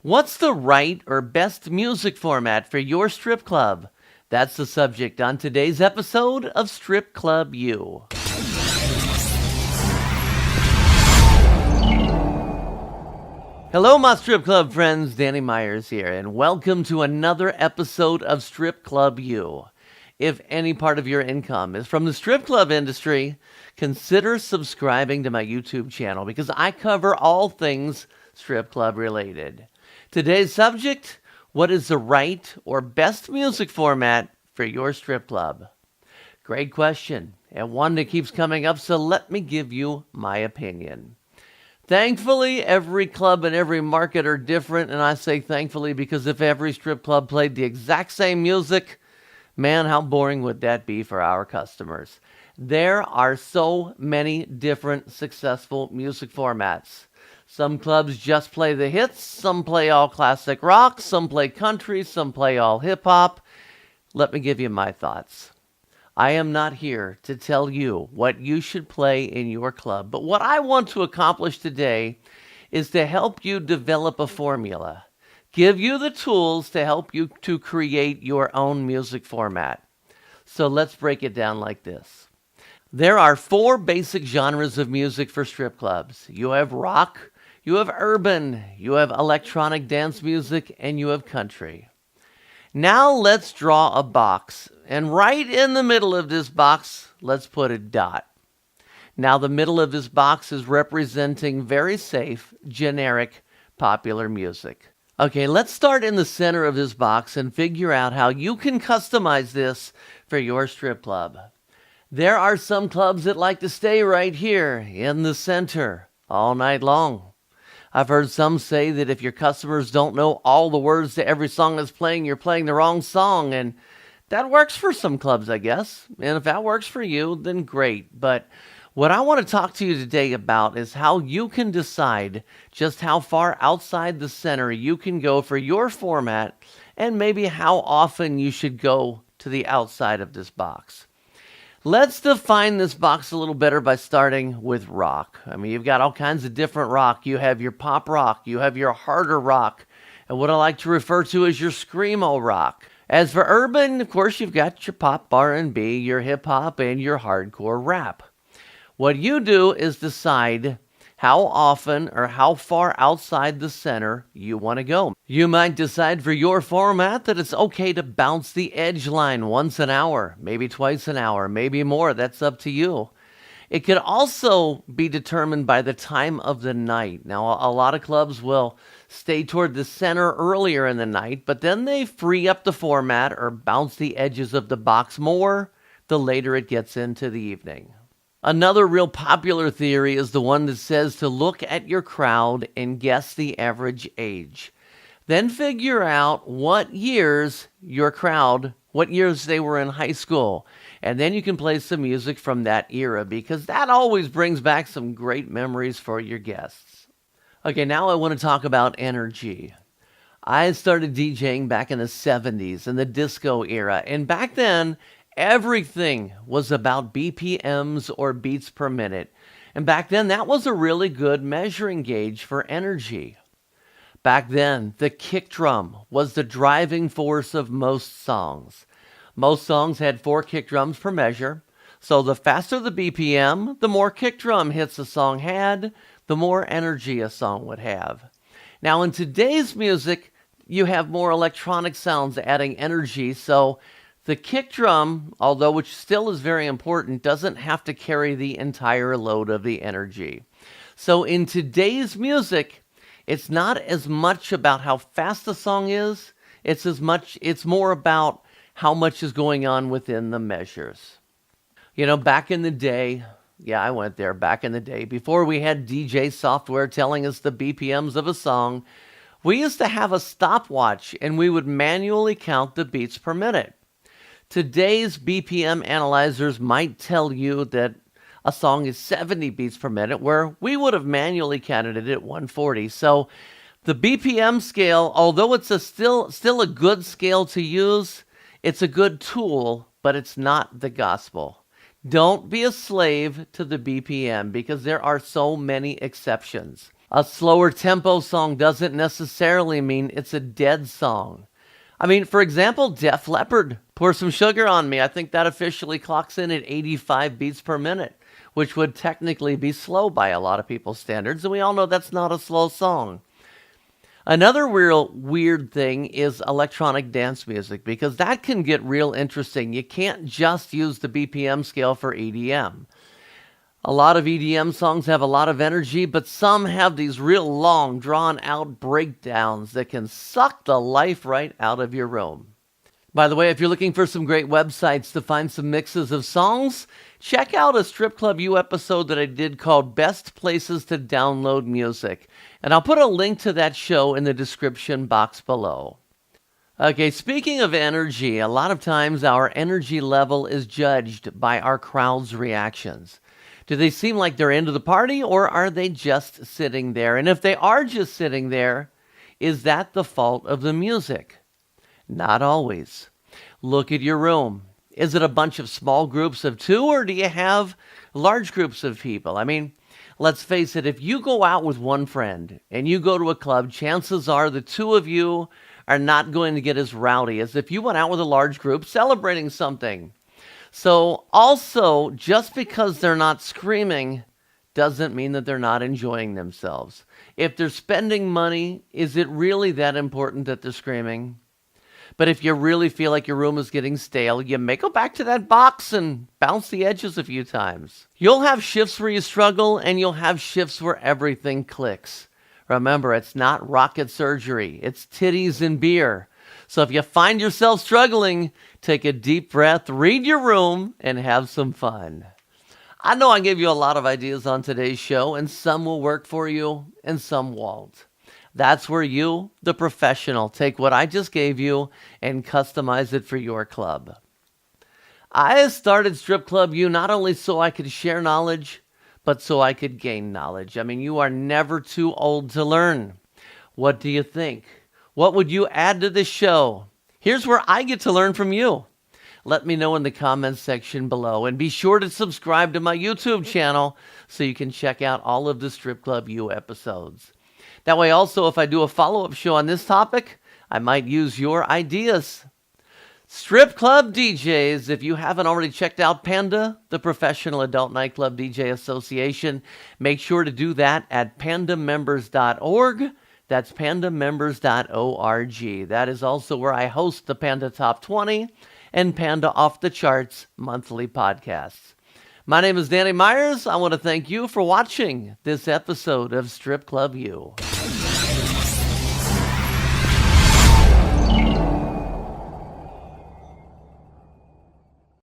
What's the right or best music format for your strip club? That's the subject on today's episode of Strip Club U. Hello, my strip club friends. Danny Meyers here, and welcome to another episode of Strip Club U. If any part of your income is from the strip club industry, consider subscribing to my YouTube channel because I cover all things strip club related. Today's subject, what is the right or best music format for your strip club? Great question, and one that keeps coming up, so let me give you my opinion. Thankfully, every club and every market are different, and I say thankfully because if every strip club played the exact same music, man, how boring would that be for our customers? There are so many different successful music formats. Some clubs just play the hits, some play all classic rock, some play country, some play all hip-hop. Let me give you my thoughts. I am not here to tell you what you should play in your club, but what I want to accomplish today is to help you develop a formula, give you the tools to help you to create your own music format. So let's break it down like this. There are 4 basic genres of music for strip clubs. You have rock, you have urban, you have electronic dance music, and you have country. Now let's draw a box, and right in the middle of this box, let's put a dot. Now the middle of this box is representing very safe, generic, popular music. Okay, let's start in the center of this box and figure out how you can customize this for your strip club. There are some clubs that like to stay right here in the center all night long. I've heard some say that if your customers don't know all the words to every song that's playing, you're playing the wrong song, and that works for some clubs, I guess. And if that works for you, then great. But what I want to talk to you today about is how you can decide just how far outside the center you can go for your format, and maybe how often you should go to the outside of this box. Let's define this box a little better by starting with rock. I mean, you've got all kinds of different rock. You have your pop rock, you have your harder rock, and what I like to refer to as your screamo rock. As for urban, of course, you've got your pop R&B, your hip hop, and your hardcore rap. What you do is decide how often or how far outside the center you want to go. You might decide for your format that it's okay to bounce the edge line once an hour, maybe twice an hour, maybe more. That's up to you. It could also be determined by the time of the night. Now, a lot of clubs will stay toward the center earlier in the night, but then they free up the format or bounce the edges of the box more the later it gets into the evening. Another real popular theory is the one that says to look at your crowd and guess the average age. Then figure out what years your crowd, what years they were in high school. And then you can play some music from that era because that always brings back some great memories for your guests. Okay, now I want to talk about energy. I started DJing back in the 70s in the disco era, and back then, everything was about BPMs or beats per minute. And back then, that was a really good measuring gauge for energy. Back then, the kick drum was the driving force of most songs. Most songs had 4 kick drums per measure. So the faster the BPM, the more kick drum hits a song had, the more energy a song would have. Now, in today's music, you have more electronic sounds adding energy, so the kick drum, although which still is very important, doesn't have to carry the entire load of the energy. So in today's music, it's not as much about how fast the song is, it's more about how much is going on within the measures. You know, back in the day, I went there back in the day, before we had DJ software telling us the BPMs of a song, we used to have a stopwatch and we would manually count the beats per minute. Today's BPM analyzers might tell you that a song is 70 beats per minute, where we would have manually counted it at 140. So the BPM scale, although it's still a good scale to use, it's a good tool, but it's not the gospel. Don't be a slave to the BPM because there are so many exceptions. A slower tempo song doesn't necessarily mean it's a dead song. I mean, for example, Def Leppard, Pour Some Sugar on Me. I think that officially clocks in at 85 beats per minute, which would technically be slow by a lot of people's standards, and we all know that's not a slow song. Another real weird thing is electronic dance music, because that can get real interesting. You can't just use the BPM scale for EDM. A lot of EDM songs have a lot of energy, but some have these real long, drawn-out breakdowns that can suck the life right out of your room. By the way, if you're looking for some great websites to find some mixes of songs, check out a Strip Club U episode that I did called Best Places to Download Music. And I'll put a link to that show in the description box below. Okay, speaking of energy, a lot of times our energy level is judged by our crowd's reactions. Do they seem like they're into the party, or are they just sitting there? And if they are just sitting there, is that the fault of the music? Not always. Look at your room. Is it a bunch of small groups of two, or do you have large groups of people? I mean, let's face it, if you go out with one friend and you go to a club, chances are the two of you are not going to get as rowdy as if you went out with a large group celebrating something. So also, just because they're not screaming doesn't mean that they're not enjoying themselves. If they're spending money, is it really that important that they're screaming? But if you really feel like your room is getting stale, you may go back to that box and bounce the edges a few times. You'll have shifts where you struggle, and you'll have shifts where everything clicks. Remember, it's not rocket surgery. It's titties and beer. So if you find yourself struggling, take a deep breath, read your room, and have some fun. I know I gave you a lot of ideas on today's show, and some will work for you, and some won't. That's where you, the professional, take what I just gave you and customize it for your club. I started Strip Club U not only so I could share knowledge, but so I could gain knowledge. I mean, you are never too old to learn. What do you think? What would you add to this show? Here's where I get to learn from you. Let me know in the comments section below, and be sure to subscribe to my YouTube channel so you can check out all of the Strip Club U episodes. That way also, if I do a follow-up show on this topic, I might use your ideas. Strip Club DJs, if you haven't already checked out PANDA, the Professional Adult Nightclub DJ Association, make sure to do that at pandamembers.org. That's pandamembers.org. That is also where I host the Panda Top 20 and Panda Off the Charts monthly podcasts. My name is Danny Meyers. I want to thank you for watching this episode of Strip Club U.